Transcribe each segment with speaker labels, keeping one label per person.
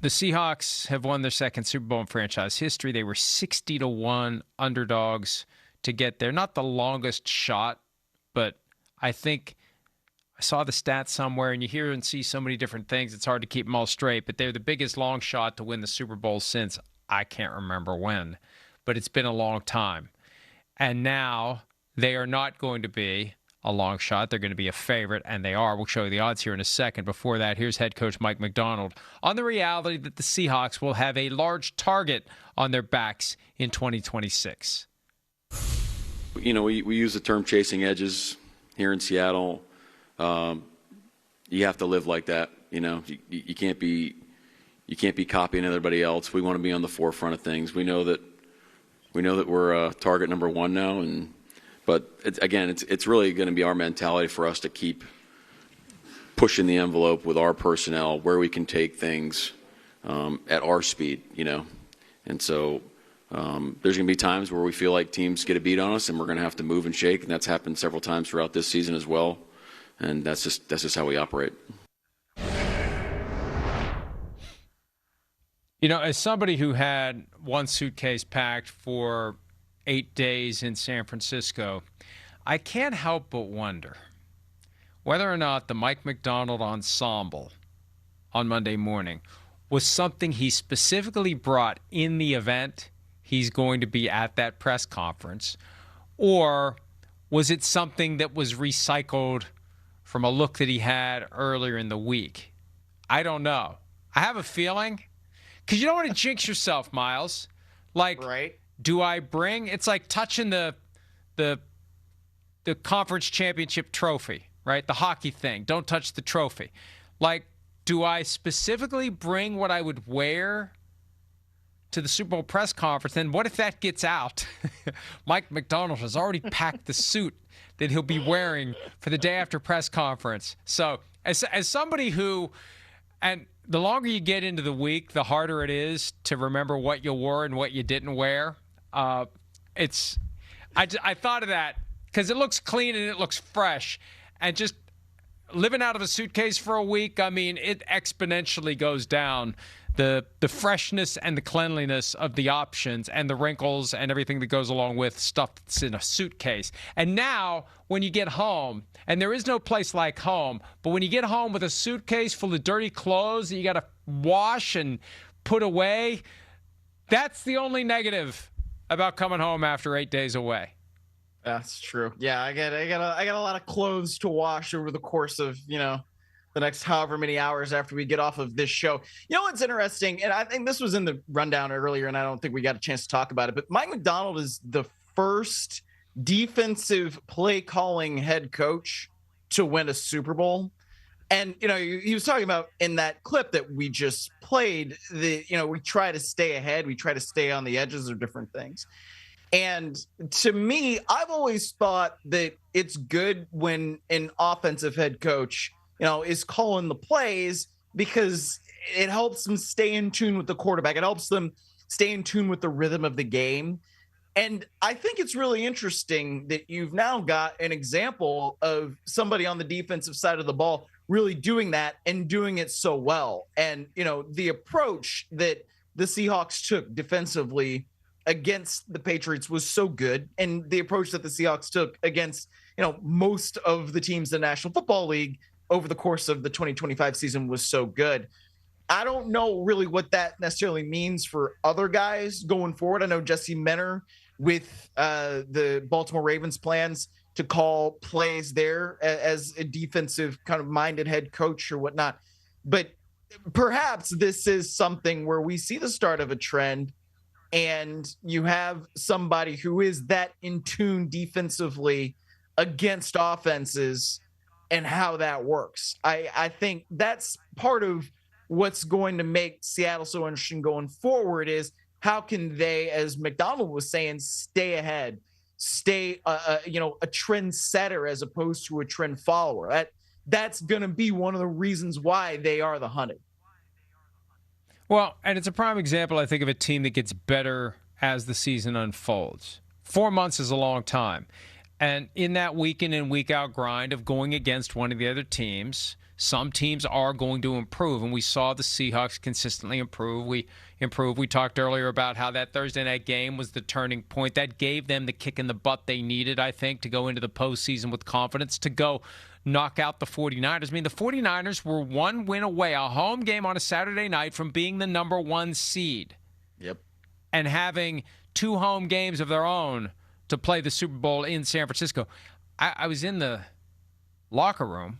Speaker 1: The Seahawks have won their second Super Bowl in franchise history. They were 60-1 underdogs to get there. Not the longest shot, but I think I saw the stats somewhere, and you hear and see so many different things, it's hard to keep them all straight, but they're the biggest long shot to win the Super Bowl since I can't remember when, but it's been a long time. And now they are not going to be a long shot. They're going to be a favorite, and they are. We'll show you the odds here in a second. Before that, here's head coach Mike Macdonald on the reality that the Seahawks will have a large target on their backs in 2026.
Speaker 2: You know, we use the term chasing edges here in Seattle. You have to live like that. You know, you can't be copying everybody else. We want to be on the forefront of things. We know that we're target number one now, but it's really going to be our mentality for us to keep pushing the envelope with our personnel where we can take things at our speed, you know. And so there's going to be times where we feel like teams get a beat on us, and we're going to have to move and shake, and that's happened several times throughout this season as well. And that's just how we operate.
Speaker 1: You know, as somebody who had one suitcase packed for 8 days in San Francisco, I can't help but wonder whether or not the Mike Macdonald ensemble on Monday morning was something he specifically brought in the event he's going to be at that press conference, or was it something that was recycled from a look that he had earlier in the week? I don't know. I have a feeling, because you don't want to jinx yourself, Myles. Like,
Speaker 3: right.
Speaker 1: Do I bring? It's like touching the conference championship trophy, right? The hockey thing. Don't touch the trophy. Like, do I specifically bring what I would wear to the Super Bowl press conference? And what if that gets out? Mike Macdonald has already packed the suit that he'll be wearing for the day after press conference. So as somebody who, and the longer you get into the week, the harder it is to remember what you wore and what you didn't wear. I thought of that because it looks clean and it looks fresh, and just living out of a suitcase for a week, I mean, it exponentially goes down. The freshness and the cleanliness of the options and the wrinkles and everything that goes along with stuff that's in a suitcase. And now when you get home, and there is no place like home, but when you get home with a suitcase full of dirty clothes that you got to wash and put away, that's the only negative about coming home after 8 days away.
Speaker 3: That's true. Yeah, I got a lot of clothes to wash over the course of, the next however many hours after we get off of this show. You know what's interesting, and I think this was in the rundown earlier, and I don't think we got a chance to talk about it, but Mike Macdonald is the first defensive play calling head coach to win a Super Bowl. And, he was talking about in that clip that we just played, we try to stay ahead. We try to stay on the edges of different things. And to me, I've always thought that it's good when an offensive head coach is calling the plays, because it helps them stay in tune with the quarterback. It helps them stay in tune with the rhythm of the game. And I think it's really interesting that you've now got an example of somebody on the defensive side of the ball really doing that and doing it so well. And, the approach that the Seahawks took defensively against the Patriots was so good. And the approach that the Seahawks took against, most of the teams in the National Football League over the course of the 2025 season was so good. I don't know really what that necessarily means for other guys going forward. I know Jesse Menner with the Baltimore Ravens plans to call plays there as a defensive kind of minded head coach or whatnot. But perhaps this is something where we see the start of a trend, and you have somebody who is that in tune defensively against offenses and how that works. I think that's part of what's going to make Seattle so interesting going forward is how can they, as Macdonald was saying, stay ahead, stay a trendsetter as opposed to a trend follower. That's going to be one of the reasons why they are the hunted.
Speaker 1: Well, and it's a prime example, I think, of a team that gets better as the season unfolds. 4 months is a long time. And in that week in and week out grind of going against one of the other teams, Some teams are going to improve, and we saw the Seahawks consistently improve. We talked earlier about how that Thursday night game was the turning point. That gave them the kick in the butt they needed, I think, to go into the postseason with confidence, to go knock out the 49ers. I mean, the 49ers were one win away, a home game on a Saturday night, from being the number 1 seed.
Speaker 3: Yep.
Speaker 1: And having 2 home games of their own to play the Super Bowl in San Francisco. I was in the locker room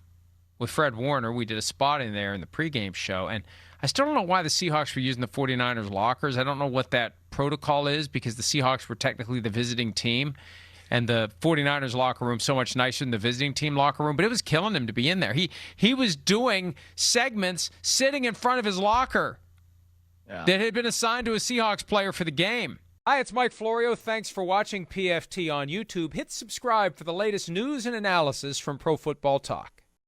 Speaker 1: with Fred Warner. We did a spot in there in the pregame show, and I still don't know why the Seahawks were using the 49ers lockers. I don't know what that protocol is, because the Seahawks were technically the visiting team, and the 49ers locker room so much nicer than the visiting team locker room, but it was killing him to be in there. He was doing segments sitting in front of his locker that had been assigned to a Seahawks player for the game. Hi, it's Mike Florio. Thanks for watching PFT on YouTube. Hit subscribe for the latest news and analysis from Pro Football Talk.